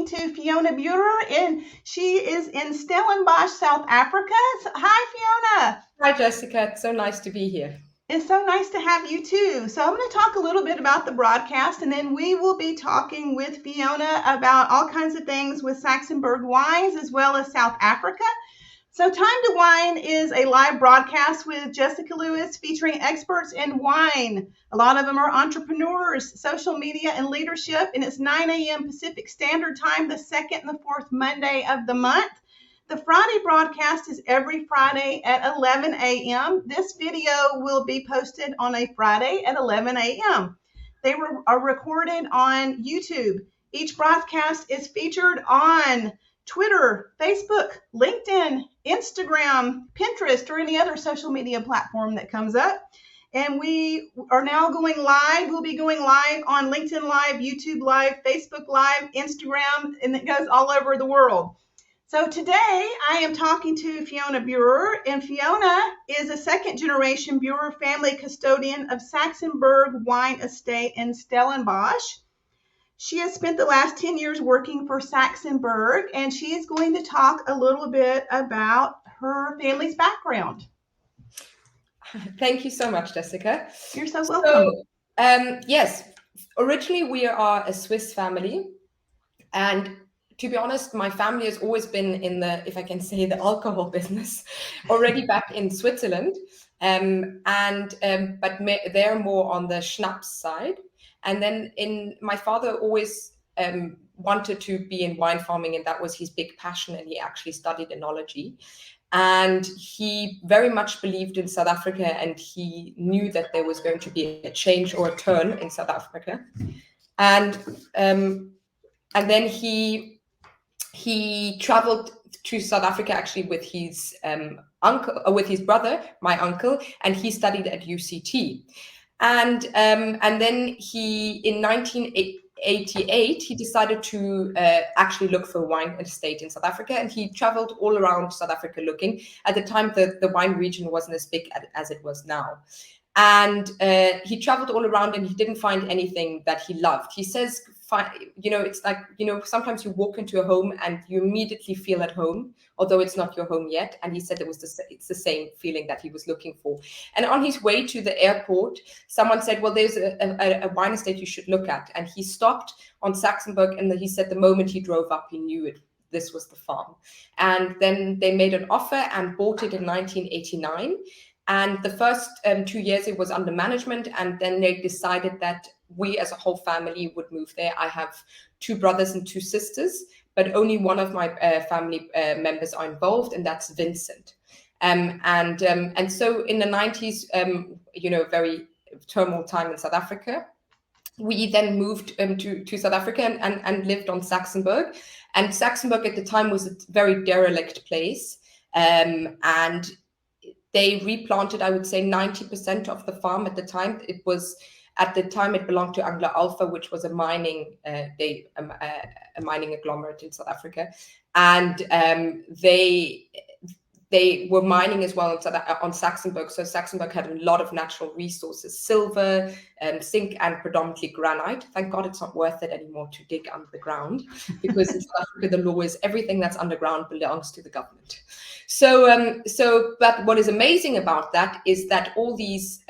talking to Fiona Bührer, and she is in Stellenbosch, South Africa. Hi, Fiona. Hi, Jessyca. It's so nice to be here. It's so nice to have you too. So I'm going to talk a little bit about the broadcast, and then we will be talking with Fiona about all kinds of things with Saxenburg wines as well as South Africa. So Time to Wine is a live broadcast with Jessyca Lewis featuring experts in wine. A lot of them are entrepreneurs, social media, and leadership. And it's 9 a.m. Pacific Standard Time, the second and the fourth Monday of the month. The Friday broadcast is every Friday at 11 a.m. This video will be posted on a Friday at 11 a.m. They are recorded on YouTube. Each broadcast is featured on Twitter, Facebook, LinkedIn, Instagram, Pinterest, or any other social media platform that comes up. And we are now going live. We'll be going live on LinkedIn Live, YouTube Live, Facebook Live, Instagram, and it goes all over the world. So today I am talking to Fiona Bührer, and Fiona is a second-generation Bührer family custodian of Saxenburg Wine Estate in Stellenbosch. She has spent the last 10 years working for Saxenburg, and she is going to talk a little bit about her family's background. Thank you so much, Jessyca. You're so welcome. Yes, originally we are a Swiss family, and to be honest, my family has always been in the, if I can say, the alcohol business already back in Switzerland, but they're more on the schnapps side. And then my father always wanted to be in wine farming, and that was his big passion, and he actually studied enology. And he very much believed in South Africa, and he knew that there was going to be a change or a turn in South Africa. And then he traveled to South Africa actually with his with his brother, my uncle, and he studied at UCT. And then in 1988, he decided to actually look for a wine estate in South Africa, and he traveled all around South Africa looking. At the time, the wine region wasn't as big as it was now. And he traveled all around, and he didn't find anything that he loved. He says, it's like, sometimes you walk into a home and you immediately feel at home, although it's not your home yet. And he said it's the same feeling that he was looking for. And on his way to the airport, someone said, well, there's a wine estate you should look at. And he stopped on Saxenburg, and he said the moment he drove up, he knew this was the farm. And then they made an offer and bought it in 1989. And the first 2 years it was under management, and then they decided that we as a whole family would move there. I have 2 brothers and 2 sisters, but only one of my family members are involved, and that's Vincent. And so in the 90s, very turmoil time in South Africa, we then moved to South Africa and lived on Saxenburg. And Saxenburg at the time was a very derelict place, and they replanted, I would say, 90% of the farm at the time. At the time, it belonged to Anglo Alpha, which was a mining agglomerate in South Africa, and they were mining as well on Saxenburg. So Saxenburg had a lot of natural resources: silver, zinc, and predominantly granite. Thank God it's not worth it anymore to dig under the ground, because in South Africa the law is everything that's underground belongs to the government. But what is amazing about that is that all these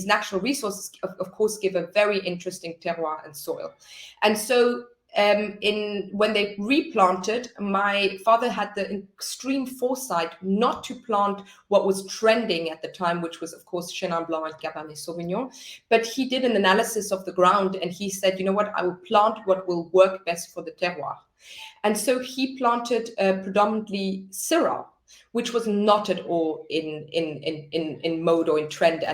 natural resources, of course, give a very interesting terroir and soil. And so when they replanted, my father had the extreme foresight not to plant what was trending at the time, which was, of course, Chenin Blanc and Cabernet Sauvignon. But he did an analysis of the ground, and he said, you know what, I will plant what will work best for the terroir. And so he planted predominantly Syrah, which was not at all in mode or in trend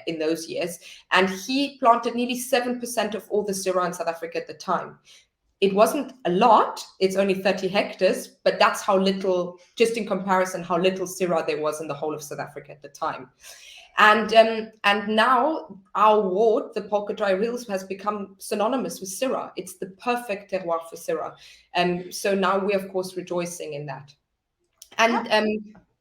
in those years. And he planted nearly 7% of all the Syrah in South Africa at the time. It wasn't a lot, it's only 30 hectares, but that's how little, just in comparison, how little Syrah there was in the whole of South Africa at the time. And now our ward, the Polkadraai Hills, has become synonymous with Syrah. It's the perfect terroir for Syrah. So now we're, of course, rejoicing in that. And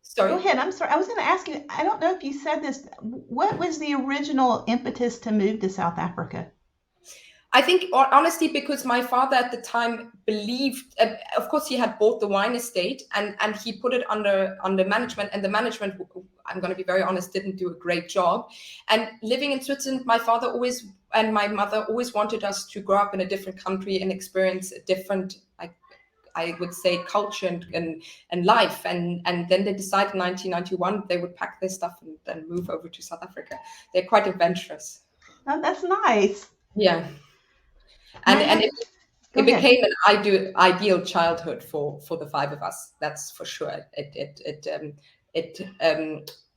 sorry. Go ahead. I'm sorry. I was going to ask you, I don't know if you said this, what was the original impetus to move to South Africa? I think honestly, because my father at the time believed, of course, he had bought the wine estate and he put it under management, and the management, I'm going to be very honest, didn't do a great job. And living in Switzerland, my father always and my mother always wanted us to grow up in a different country and experience a different, I would say, culture and life. And then they decided in 1991 they would pack their stuff and move over to South Africa. They're quite adventurous. Oh, that's nice. Yeah. And it became an ideal childhood for the five of us. That's for sure. It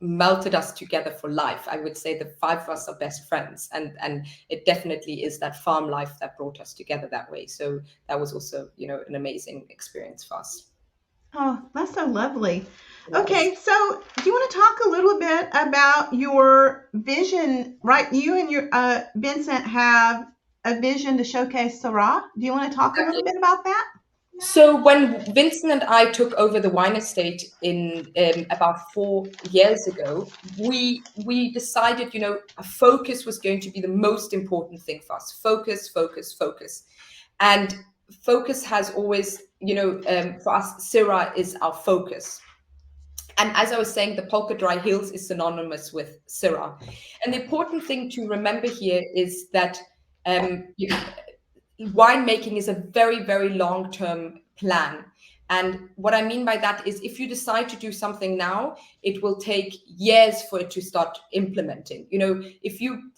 melted us together for life. I would say the five of us are best friends, and it definitely is that farm life that brought us together that way. So that was also, an amazing experience for us. Oh, that's so lovely. Okay, so do you want to talk a little bit about your vision? Right, you and your Vincent have a vision to showcase Syrah. Do you want to talk a little bit about that? So when Vincent and I took over the wine estate in about 4 years ago, we decided, a focus was going to be the most important thing for us. Focus, focus, focus. And focus has always, for us, Syrah is our focus. And as I was saying, the Polkadraai Hills is synonymous with Syrah. And the important thing to remember here is that winemaking is a very, very long-term plan. And what I mean by that is if you decide to do something now, it will take years for it to start implementing. If you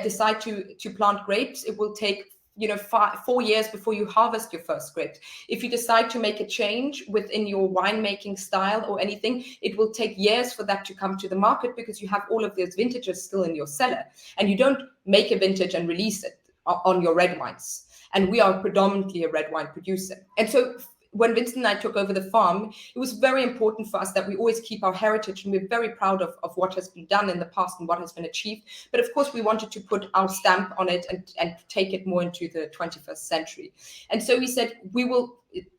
decide to plant grapes, it will take 4 years before you harvest your first grapes. If you decide to make a change within your winemaking style or anything, it will take years for that to come to the market because you have all of those vintages still in your cellar, and you don't make a vintage and release it on your red wines. And we are predominantly a red wine producer. And so when Vincent and I took over the farm, it was very important for us that we always keep our heritage, and we're very proud of what has been done in the past and what has been achieved. But of course, we wanted to put our stamp on it and take it more into the 21st century. And so we said,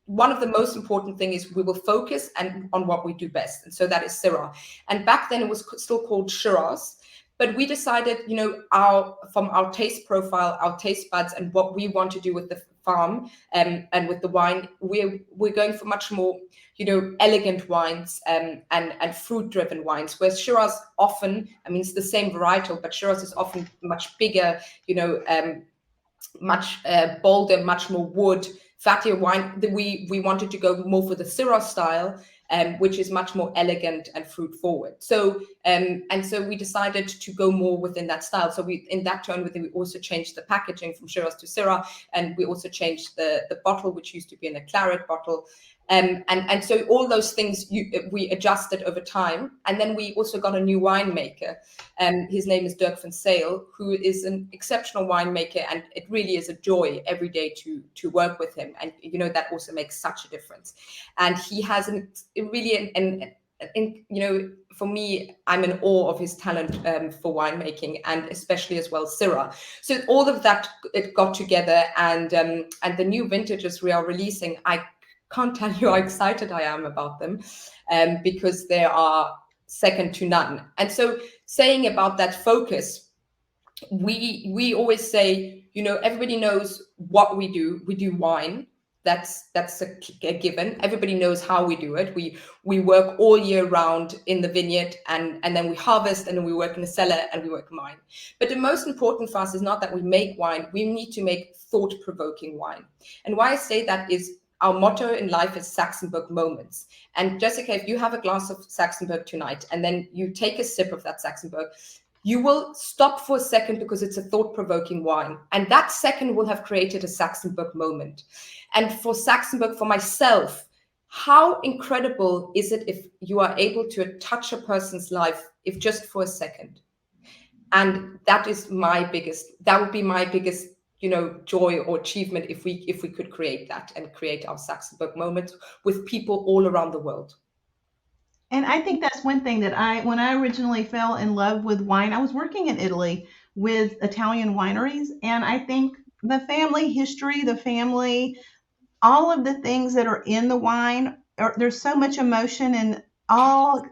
one of the most important things is we will focus on what we do best. And so that is Syrah. And back then it was still called Terroirs. But we decided, from our taste profile, our taste buds, and what we want to do with the farm and with the wine, we're going for much more, elegant wines and fruit-driven wines. Whereas Shiraz often, it's the same varietal, but Shiraz is often much bigger, much bolder, much more wood, fattier wine. We wanted to go more for the Syrah style, which is much more elegant and fruit forward. So so we decided to go more within that style. So in that turn, we also changed the packaging from Shiraz to Syrah, and we also changed the bottle, which used to be in a claret bottle. And so all those things we adjusted over time. And then we also got a new winemaker. His name is Dirk van Sale, who is an exceptional winemaker, and it really is a joy every day to work with him. And that also makes such a difference. And he has for me, I'm in awe of his talent for winemaking, and especially as well Syrah. So all of that, it got together, and the new vintages we are releasing, I can't tell you how excited I am about them, because they are second to none. And so saying about that focus, we always say, everybody knows what we do. We do wine. That's a given. Everybody knows how we do it. We work all year round in the vineyard, and then we harvest, and then we work in the cellar, and we work in wine. But the most important for us is not that we make wine. We need to make thought-provoking wine. And why I say that is our motto in life is Saxenburg Moments. And Jessyca, if you have a glass of Saxenburg tonight, and then you take a sip of that Saxenburg, you will stop for a second because it's a thought-provoking wine. And that second will have created a Saxenburg moment. And for Saxenburg, for myself, how incredible is it if you are able to touch a person's life, if just for a second? And that would be my biggest, joy or achievement if we could create that and create our Saxenburg moments with people all around the world. And I think that's one thing that when I originally fell in love with wine, I was working in Italy with Italian wineries. And I think the family history, all of the things that are in the wine, there's so much emotion and all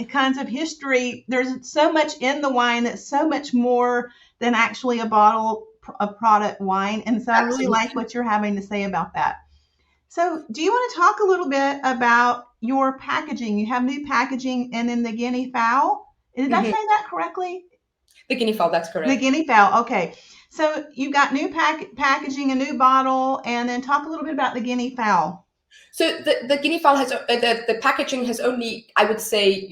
kinds of history. There's so much in the wine that's so much more than actually a bottle a product wine. And so I really Absolutely. like what you're having to say about that. So do you want to talk a little bit about your packaging? You have new packaging and then the guinea fowl. Did I say that correctly? The guinea fowl, that's The correct. guinea fowl. Okay. So you've got new packaging, a new bottle, and then talk a little bit about the guinea fowl. So the guinea fowl has the packaging has only, I would say,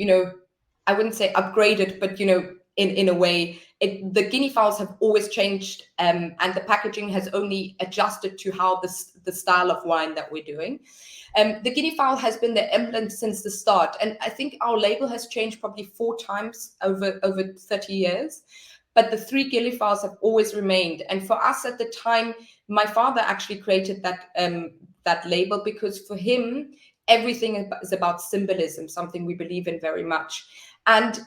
I wouldn't say upgraded, but in a way, the guinea fowls have always changed, and the packaging has only adjusted to how the style of wine that we're doing. The guinea fowl has been the emblem since the start, and I think our label has changed probably 4 times over 30 years. But the 3 guinea fowls have always remained. And for us at the time, my father actually created that label because for him, everything is about symbolism, something we believe in very much. And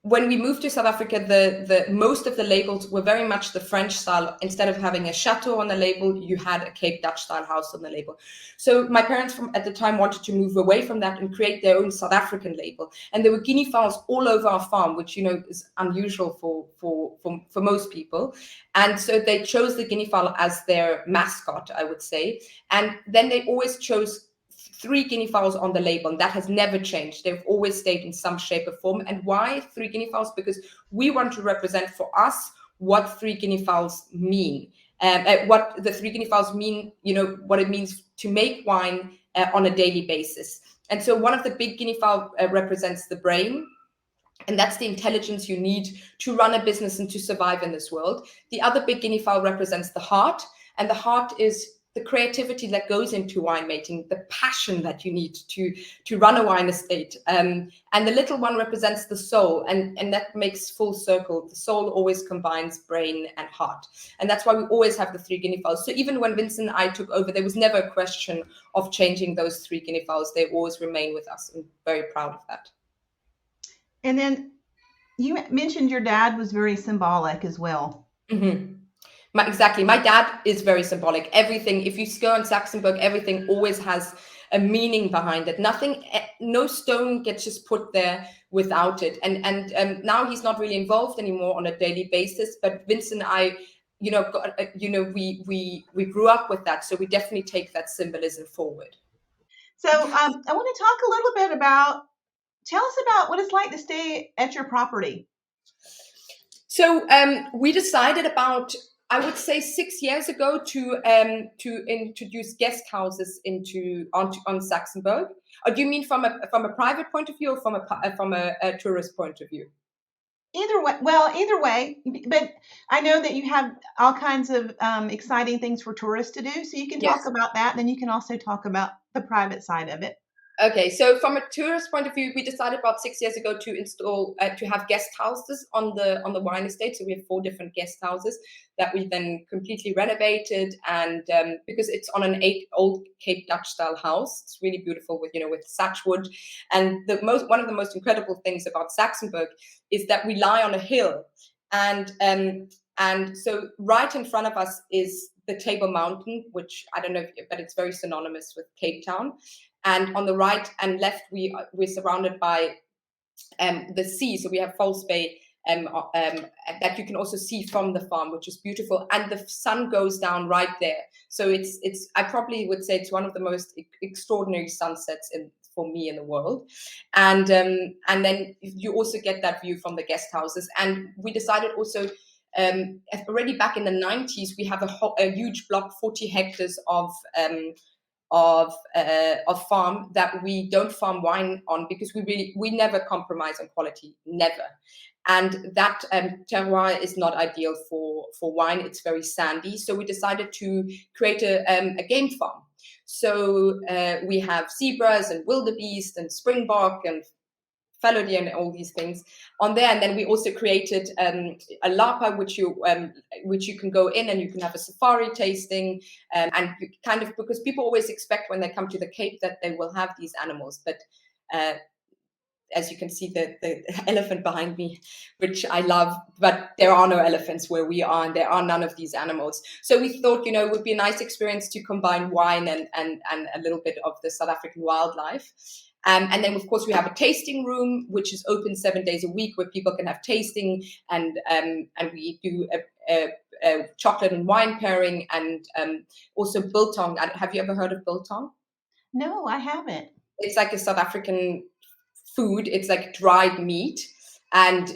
when we moved to South Africa, the most of the labels were very much the French style. Instead of having a chateau on the label, you had a Cape Dutch style house on the label. So my parents at the time wanted to move away from that and create their own South African label. And there were guinea fowls all over our farm, which is unusual for most people. And so they chose the guinea fowl as their mascot, I would say. And then they always chose 3 guinea fowls on the label, and that has never changed. They've always stayed in some shape or form. And why 3 guinea fowls? Because we want to represent for us what 3 guinea fowls mean, what the 3 guinea fowls mean, what it means to make wine on a daily basis. And so one of the big guinea fowl represents the brain, and that's the intelligence you need to run a business and to survive in this world. The other big guinea fowl represents the heart, and the heart is the creativity that goes into winemaking, the passion that you need to run a wine estate. And the little one represents the soul, and that makes full circle. The soul always combines brain and heart. And that's why we always have the 3 guinea fowls. So even when Vincent and I took over, there was never a question of changing those 3 guinea fowls. They always remain with us. I'm very proud of that. And then you mentioned your dad was very symbolic as well. Mm-hmm. Exactly. My dad is very symbolic. Everything, if you go in Saxenburg, everything always has a meaning behind it. Nothing, no stone gets just put there without it. And now he's not really involved anymore on a daily basis. But Vincent and I, we grew up with that, so we definitely take that symbolism forward. So I want to talk a little bit about. Tell us about what it's like to stay at your property. So we decided about, I would say 6 years ago to introduce guest houses on Saxenburg. Or do you mean from a private point of view or from a tourist point of view? Either way, but I know that you have all kinds of exciting things for tourists to do, so you can talk about that. Then you can also talk about the private side of it. Okay, so from a tourist point of view, we decided about 6 years ago to install to have guest houses on the wine estate. So we have 4 different guest houses that we then completely renovated, and because it's on an old Cape Dutch style house, it's really beautiful with thatch wood. And one of the most incredible things about Saxenburg is that we lie on a hill, and so right in front of us is the Table Mountain, which I don't know, but it's very synonymous with Cape Town. And on the right and left, we're surrounded by the sea. So we have False Bay that you can also see from the farm, which is beautiful. And the sun goes down right there. So it's I probably would say it's one of the most extraordinary sunsets for me in the world. And then you also get that view from the guest houses. And we decided also, already back in the 90s, we have a huge block, 40 hectares of farm that we don't farm wine on, because we never compromise on quality, never. And that terroir is not ideal for wine. It's very sandy. So we decided to create a game farm. So we have zebras and wildebeest and springbok and fallow deer and all these things on there. And then we also created a lapa, which you can go in and you can have a safari tasting, and you kind of, because people always expect when they come to the Cape that they will have these animals, but as you can see, the elephant behind me, which I love, but there are no elephants where we are, and there are none of these animals. So we thought, it would be a nice experience to combine wine and a little bit of the South African wildlife. And then, of course, we have a tasting room, which is open 7 days a week, where people can have tasting, and we do a chocolate and wine pairing, and also biltong. Have you ever heard of biltong? No, I haven't. It's like a South African food. It's like dried meat, and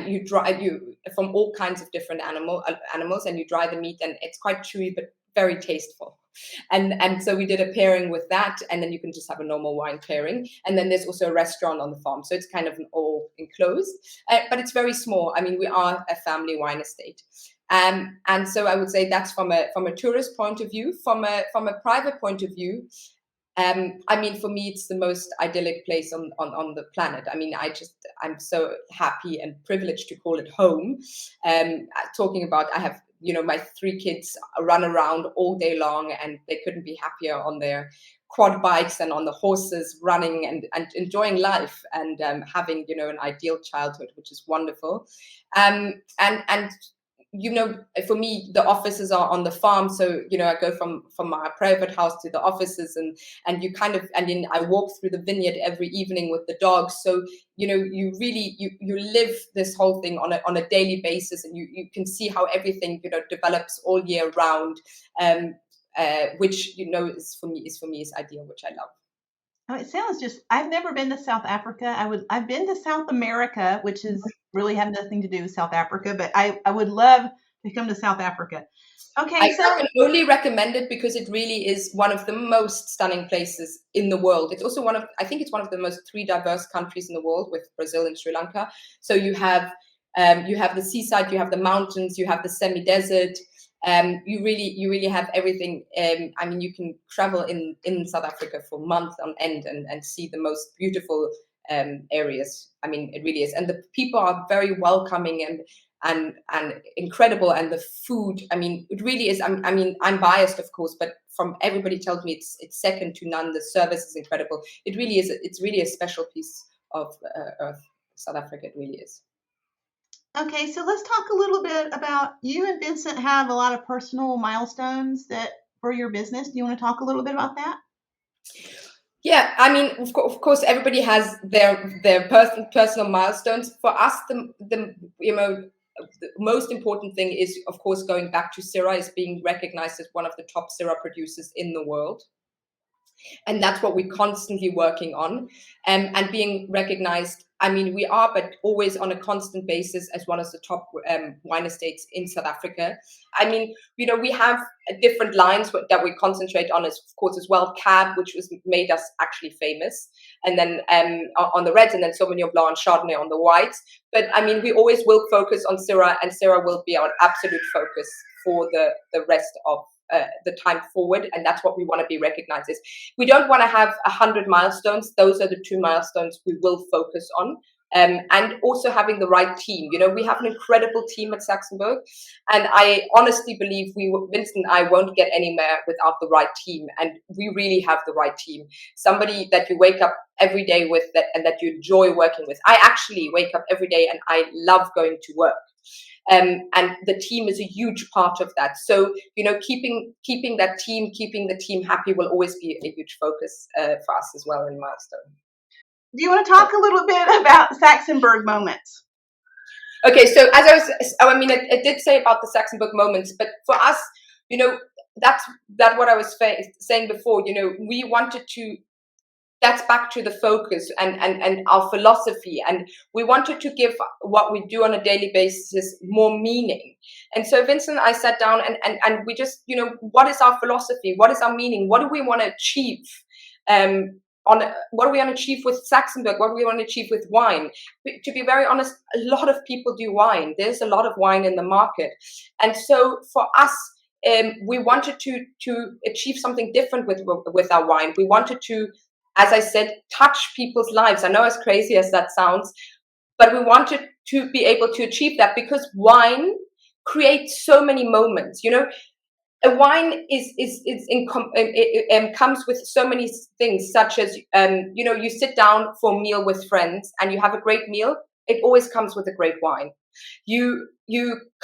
you dry you from all kinds of different animals, and you dry the meat, and it's quite chewy but very tasteful. And so we did a pairing with that, and then you can just have a normal wine pairing. And then there's also a restaurant on the farm, so it's kind of an all enclosed, but it's very small. I mean, we are a family wine estate. And so I would say that's from a tourist point of view. From a private point of view, I mean, for me, it's the most idyllic place on the planet. I mean, I'm so happy and privileged to call it home. Talking about, I have, my 3 kids run around all day long, and they couldn't be happier on their quad bikes and on the horses, running and enjoying life, and having, an ideal childhood, which is wonderful. And for me, the offices are on the farm, so I go from my private house to the offices, and you kind of, and then I walk through the vineyard every evening with the dogs. So you really you live this whole thing on a daily basis, and you can see how everything develops all year round, which is for me is ideal, which I love. Oh, it sounds I've never been to South Africa. I've been to South America, which is really have nothing to do with South Africa, but I would love to come to South Africa. Okay, I can only recommend it because it really is one of the most stunning places in the world. It's also I think it's one of the most 3 diverse countries in the world, with Brazil and Sri Lanka. So you have the seaside, you have the mountains, you have the semi-desert. You really have everything. I mean, you can travel in South Africa for months on end and see the most beautiful areas. I mean, it really is, and the people are very welcoming and incredible, and the food. I mean, it really is. I mean, I'm biased, of course, but from everybody tells me it's second to none. The service is incredible. It really is. It's really a special piece of Earth, South Africa. It really is. Okay, so let's talk a little bit about, you and Vincent have a lot of personal milestones for your business. Do you want to talk a little bit about that? Yeah, I mean, of course, everybody has their personal milestones. For us, the most important thing is, of course, going back to Syrah, is being recognized as one of the top Syrah producers in the world. And that's what we're constantly working on, and being recognized. I mean, we are, but always on a constant basis, as one of the top wine estates in South Africa. I mean, we have different lines that we concentrate on, of course, as well. Cab, which made us actually famous, and then on the reds, and then Sauvignon Blanc and Chardonnay on the whites. But I mean, we always will focus on Syrah, and Syrah will be our absolute focus for the rest of the time forward, and that's what we want to be recognized as. We don't want to have 100 milestones. Those are the 2 milestones we will focus on, and also having the right team. We have an incredible team at Saxenburg, and I honestly believe Vincent and I won't get anywhere without the right team, and we really have the right team. Somebody that you wake up every day with, and that you enjoy working with. I actually wake up every day and I love going to work. And the team is a huge part of that. So, keeping that team, keeping the team happy will always be a huge focus for us as well in Milestone. Do you want to talk a little bit about Saxenburg Moments? Okay, so as I did say about the Saxenburg Moments, but for us, that's what I was saying before. We wanted to. That's back to the focus and our philosophy, and we wanted to give what we do on a daily basis more meaning. And so Vincent and I sat down and we just, what is our philosophy? What is our meaning? What do we want to achieve? What do we want to achieve with Saxenburg? What do we want to achieve with wine? To be very honest, a lot of people do wine. There's a lot of wine in the market. And so for us, we wanted to achieve something different with our wine. We wanted to, as I said, touch people's lives. I know, as crazy as that sounds, but we wanted to be able to achieve that, because wine creates so many moments. A wine comes with so many things, such as you sit down for a meal with friends and you have a great meal. It always comes with a great wine. You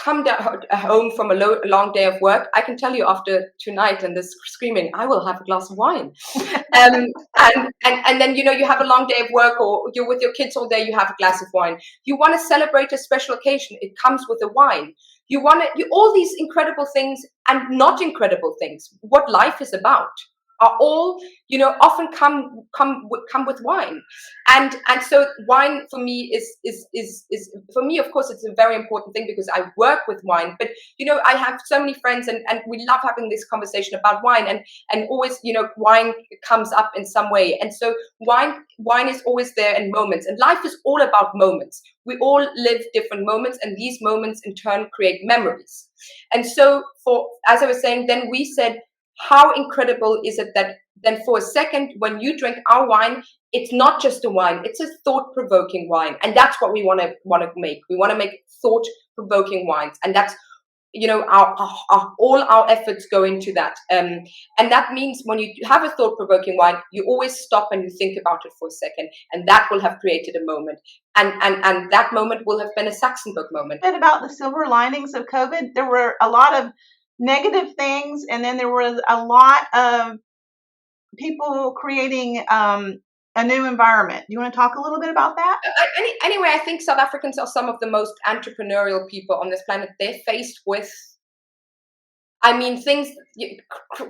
come down home from a long day of work. I can tell you after tonight and this screaming, I will have a glass of wine. And then, you have a long day of work, or you're with your kids all day, you have a glass of wine. You want to celebrate a special occasion, it comes with a wine. You want to, all these incredible things and not incredible things, what life is about, are all, often come with wine. And so wine for me is for me, of course, it's a very important thing because I work with wine. But I have so many friends, and we love having this conversation about wine, and always, wine comes up in some way. And so wine is always there in moments, and life is all about moments. We all live different moments, and these moments in turn create memories. And so, as I was saying, then we said, how incredible is it that then for a second, when you drink our wine, it's not just a wine, it's a thought-provoking wine. And that's what we want to make. We want to make thought-provoking wines. And that's, all our efforts go into that. And that means when you have a thought-provoking wine, you always stop and you think about it for a second. And that will have created a moment. And that moment will have been a Saxenburg moment. About the silver linings of COVID, there were a lot of negative things, and then there was a lot of people creating a new environment. Do you want to talk a little bit about that? Anyway, I think South Africans are some of the most entrepreneurial people on this planet. They're faced with, things,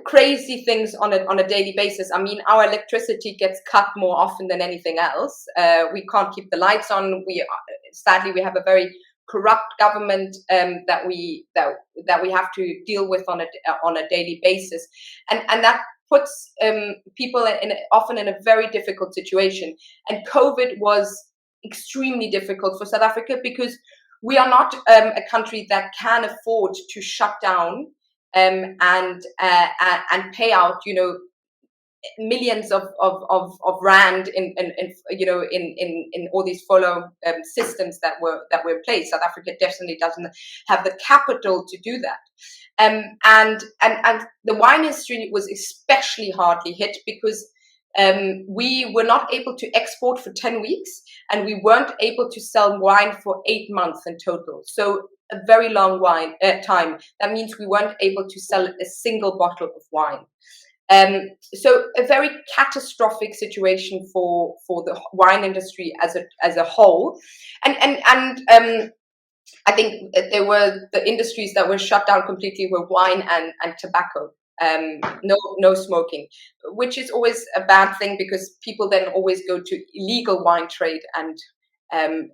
crazy things on a daily basis. Our electricity gets cut more often than anything else. We can't keep the lights on. Sadly, we have a very corrupt government that we have to deal with on a daily basis, and that puts people often in a very difficult situation. And COVID was extremely difficult for South Africa because we are not a country that can afford to shut down and pay out millions of rand in all these follow systems that were in place. South Africa definitely doesn't have the capital to do that. And the wine industry was especially hardly hit because we were not able to export for 10 weeks, and we weren't able to sell wine for 8 months in total. So a very long time. That means we weren't able to sell a single bottle of wine. So a very catastrophic situation for the wine industry as a whole, and I think there were the industries that were shut down completely were wine and tobacco. No smoking, which is always a bad thing because people then always go to illegal wine trade and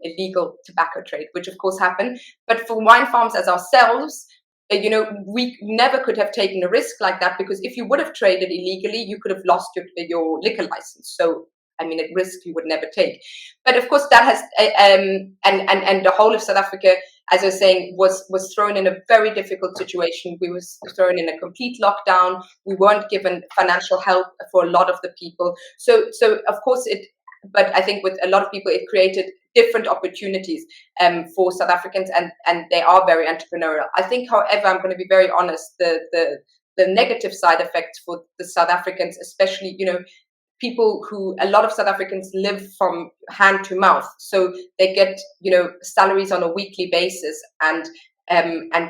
illegal tobacco trade, which of course happen. But for wine farms as ourselves, we never could have taken a risk like that, because if you would have traded illegally, you could have lost your liquor license. So, a risk you would never take. But of course, that has and the whole of South Africa, as I was saying, was thrown in a very difficult situation. We were thrown in a complete lockdown. We weren't given financial help for a lot of the people. So of course but I think with a lot of people, it created different opportunities for South Africans, and they are very entrepreneurial. I think, however, I'm going to be very honest, the negative side effects for the South Africans, especially, people a lot of South Africans live from hand to mouth. So they get, salaries on a weekly basis, and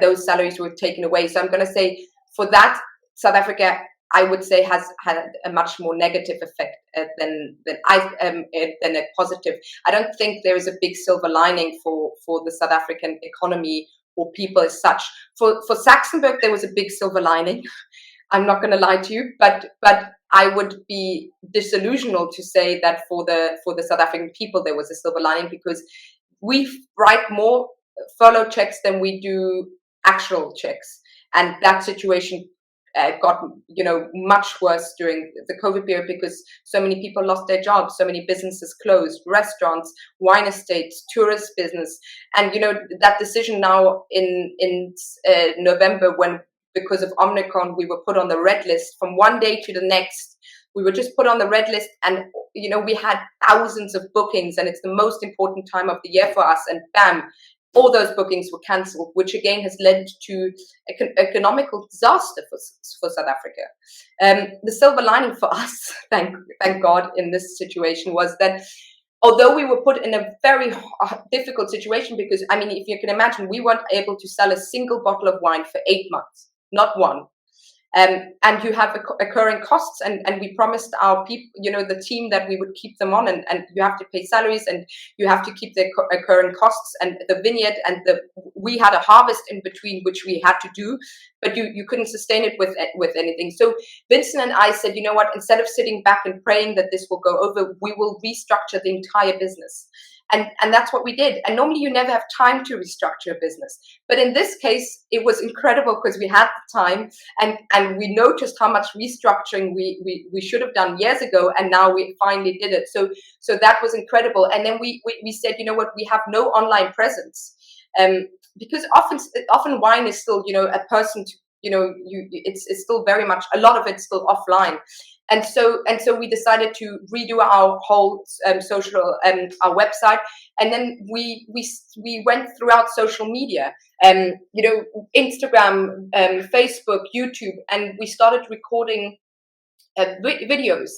those salaries were taken away. So I'm going to say for that, South Africa, I would say, has had a much more negative effect than a positive. I don't think there is a big silver lining for the South African economy or people as such. For Saxenburg, there was a big silver lining. I'm not going to lie to you, but I would be disillusional to say that for the South African people there was a silver lining, because we write more furlough checks than we do actual checks, and that situation got much worse during the COVID period, because so many people lost their jobs, so many businesses closed, restaurants, wine estates, tourist business. And that decision now in November, when because of Omicron we were put on the red list, from one day to the next we were just put on the red list, and we had thousands of bookings, and it's the most important time of the year for us, and bam, all those bookings were cancelled, which again has led to economical disaster for South Africa. The silver lining for us, thank God, in this situation was that although we were put in a very difficult situation, because, I mean, if you can imagine, we weren't able to sell a single bottle of wine for 8 months, not one. And you have occurring costs, and we promised our people, the team, that we would keep them on, and you have to pay salaries, and you have to keep the occurring costs, and the vineyard, and we had a harvest in between, which we had to do, but you couldn't sustain it with anything. So Vincent and I said, you know what, instead of sitting back and praying that this will go over, we will restructure the entire business. And that's what we did. And normally you never have time to restructure a business. But in this case, it was incredible because we had the time, and we noticed how much restructuring we should have done years ago. And now we finally did it. So that was incredible. And then we said, you know what, we have no online presence. Because often wine is still, a person, it's still very much, a lot of it's still offline. And so we decided to redo our whole social, our website, and then we went throughout social media, Instagram, Facebook, YouTube, and we started recording videos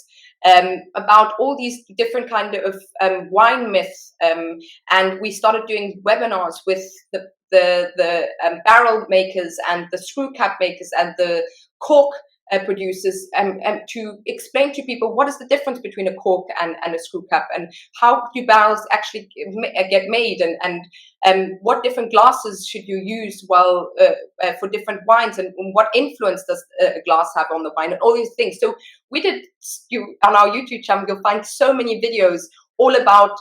about all these different kind of wine myths, and we started doing webinars with the barrel makers and the screw cap makers and the cork producers, to explain to people what is the difference between a cork and a screw cap, and how do barrels actually get made, and what different glasses should you use for different wines, and what influence does a glass have on the wine, and all these things. So we did, on our YouTube channel, you'll find so many videos all about,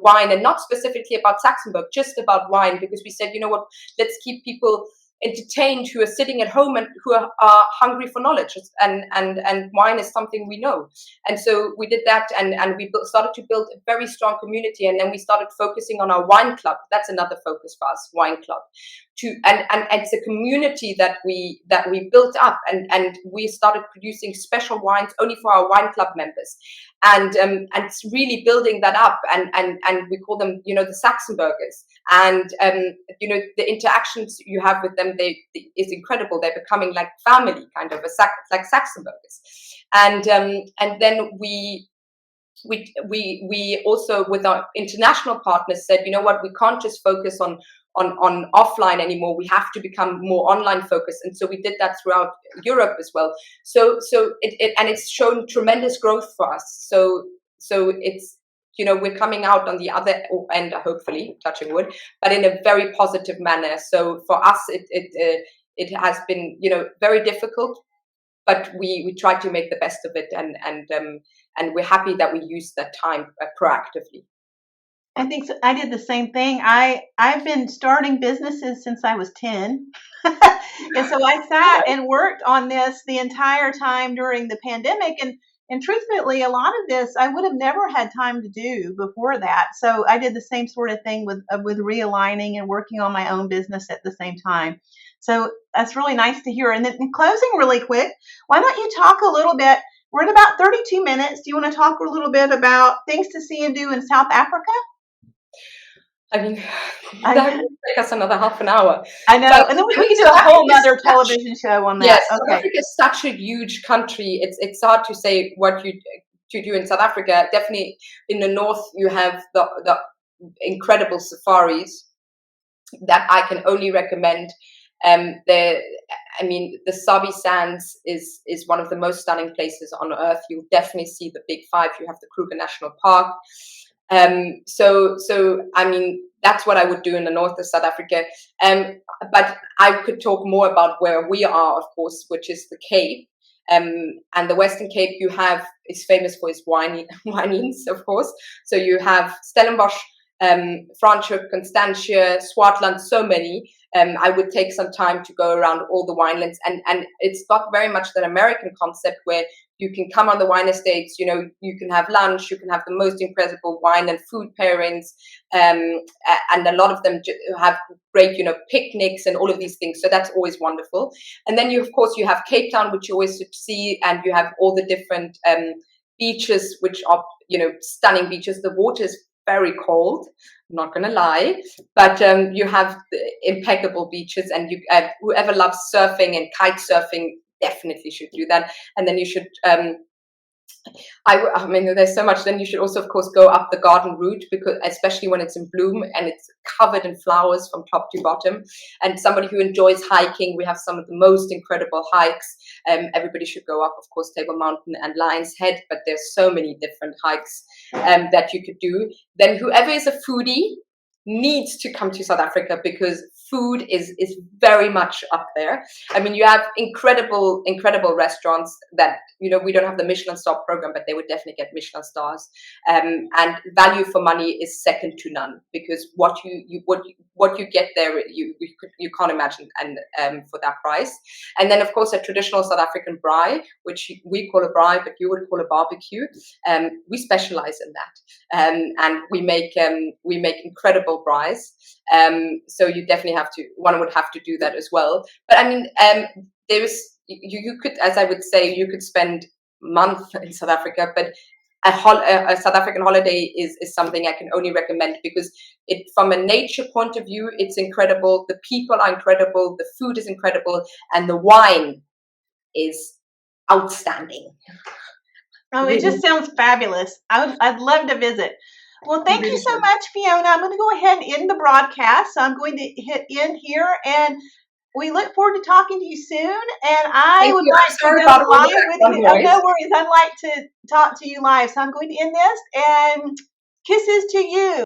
wine, and not specifically about Saxenburg, just about wine, because we said, you know what, let's keep people entertained who are sitting at home and who are hungry for knowledge, and wine is something we know. And so we did that, and we started to build a very strong community, and then we started focusing on our wine club. That's another focus for us, wine club, and it's a community that we built up, and we started producing special wines only for our wine club members, and it's really building that up, and we call them, the Saxenburgers, and the interactions you have with them, is incredible. They're becoming like family, kind of like Saxenburgers, and then we also, with our international partners, said, you know what, we can't just focus on offline anymore. We have to become more online focused, and so we did that throughout Europe as well. So it's shown tremendous growth for us. So it's, we're coming out on the other end, hopefully, touching wood, but in a very positive manner. So for us, it has been, very difficult, but we try to make the best of it, and we're happy that we used that time proactively. I think so. I did the same thing. I've been starting businesses since I was 10. And so I sat and worked on this the entire time during the pandemic. And truthfully, a lot of this I would have never had time to do before that. So I did the same sort of thing with realigning and working on my own business at the same time. So that's really nice to hear. And then in closing really quick, why don't you talk a little bit? We're at about 32 minutes. Do you want to talk a little bit about things to see and do in South Africa? I mean, that would take us another half an hour. I know, and then we can do a whole other television show on that. Yes, South Africa is such a huge country. It's hard to say what to do in South Africa. Definitely in the north, you have the incredible safaris that I can only recommend. The Sabi Sands is one of the most stunning places on earth. You'll definitely see the Big Five. You have the Kruger National Park. So I mean, that's what I would do in the north of South Africa. But I could talk more about where we are, of course, which is the Cape. And the Western Cape is famous for its winelands, of course. So you have Stellenbosch, Franschhoek, Constantia, Swartland, so many. I would take some time to go around all the winelands, and it's got very much that American concept where you can come on the wine estates, you can have lunch, you can have the most incredible wine and food pairings, and a lot of them have great, picnics and all of these things. So that's always wonderful. And then of course, you have Cape Town, which you always see, and you have all the different beaches, which are, stunning beaches. The water is very cold, I'm not going to lie, but you have impeccable beaches, and whoever loves surfing and kite surfing definitely should do that. And then you should I mean, there's so much. Then you should also, of course, go up the garden route, because especially when it's in bloom and it's covered in flowers from top to bottom. And somebody who enjoys hiking, we have some of the most incredible hikes. Everybody should go up, of course, Table Mountain and Lion's Head, but there's so many different hikes that you could do. Then whoever is a foodie needs to come to South Africa, because food is very much up there. I mean, you have incredible restaurants that, you know, we don't have the Michelin star program, but they would definitely get Michelin stars. And value for money is second to none, because what you get there, you can't imagine, and for that price. And then, of course, a traditional South African braai, which we call a braai, but you would call a barbecue. We specialize in that, and we make incredible braais. So you definitely one would have to do that as well. But I mean, you could, as I would say, you could spend months in South Africa, but a South African holiday is something I can only recommend, because from a nature point of view, it's incredible. The people are incredible. The food is incredible, and the wine is outstanding. Oh, it just sounds fabulous. I'd love to visit. Well, thank you so much, Fiona. I'm going to go ahead and end the broadcast. So I'm going to hit end here, and we look forward to talking to you soon. And I would like to go live with you. Oh, no worries. I'd like to talk to you live. So I'm going to end this, and kisses to you.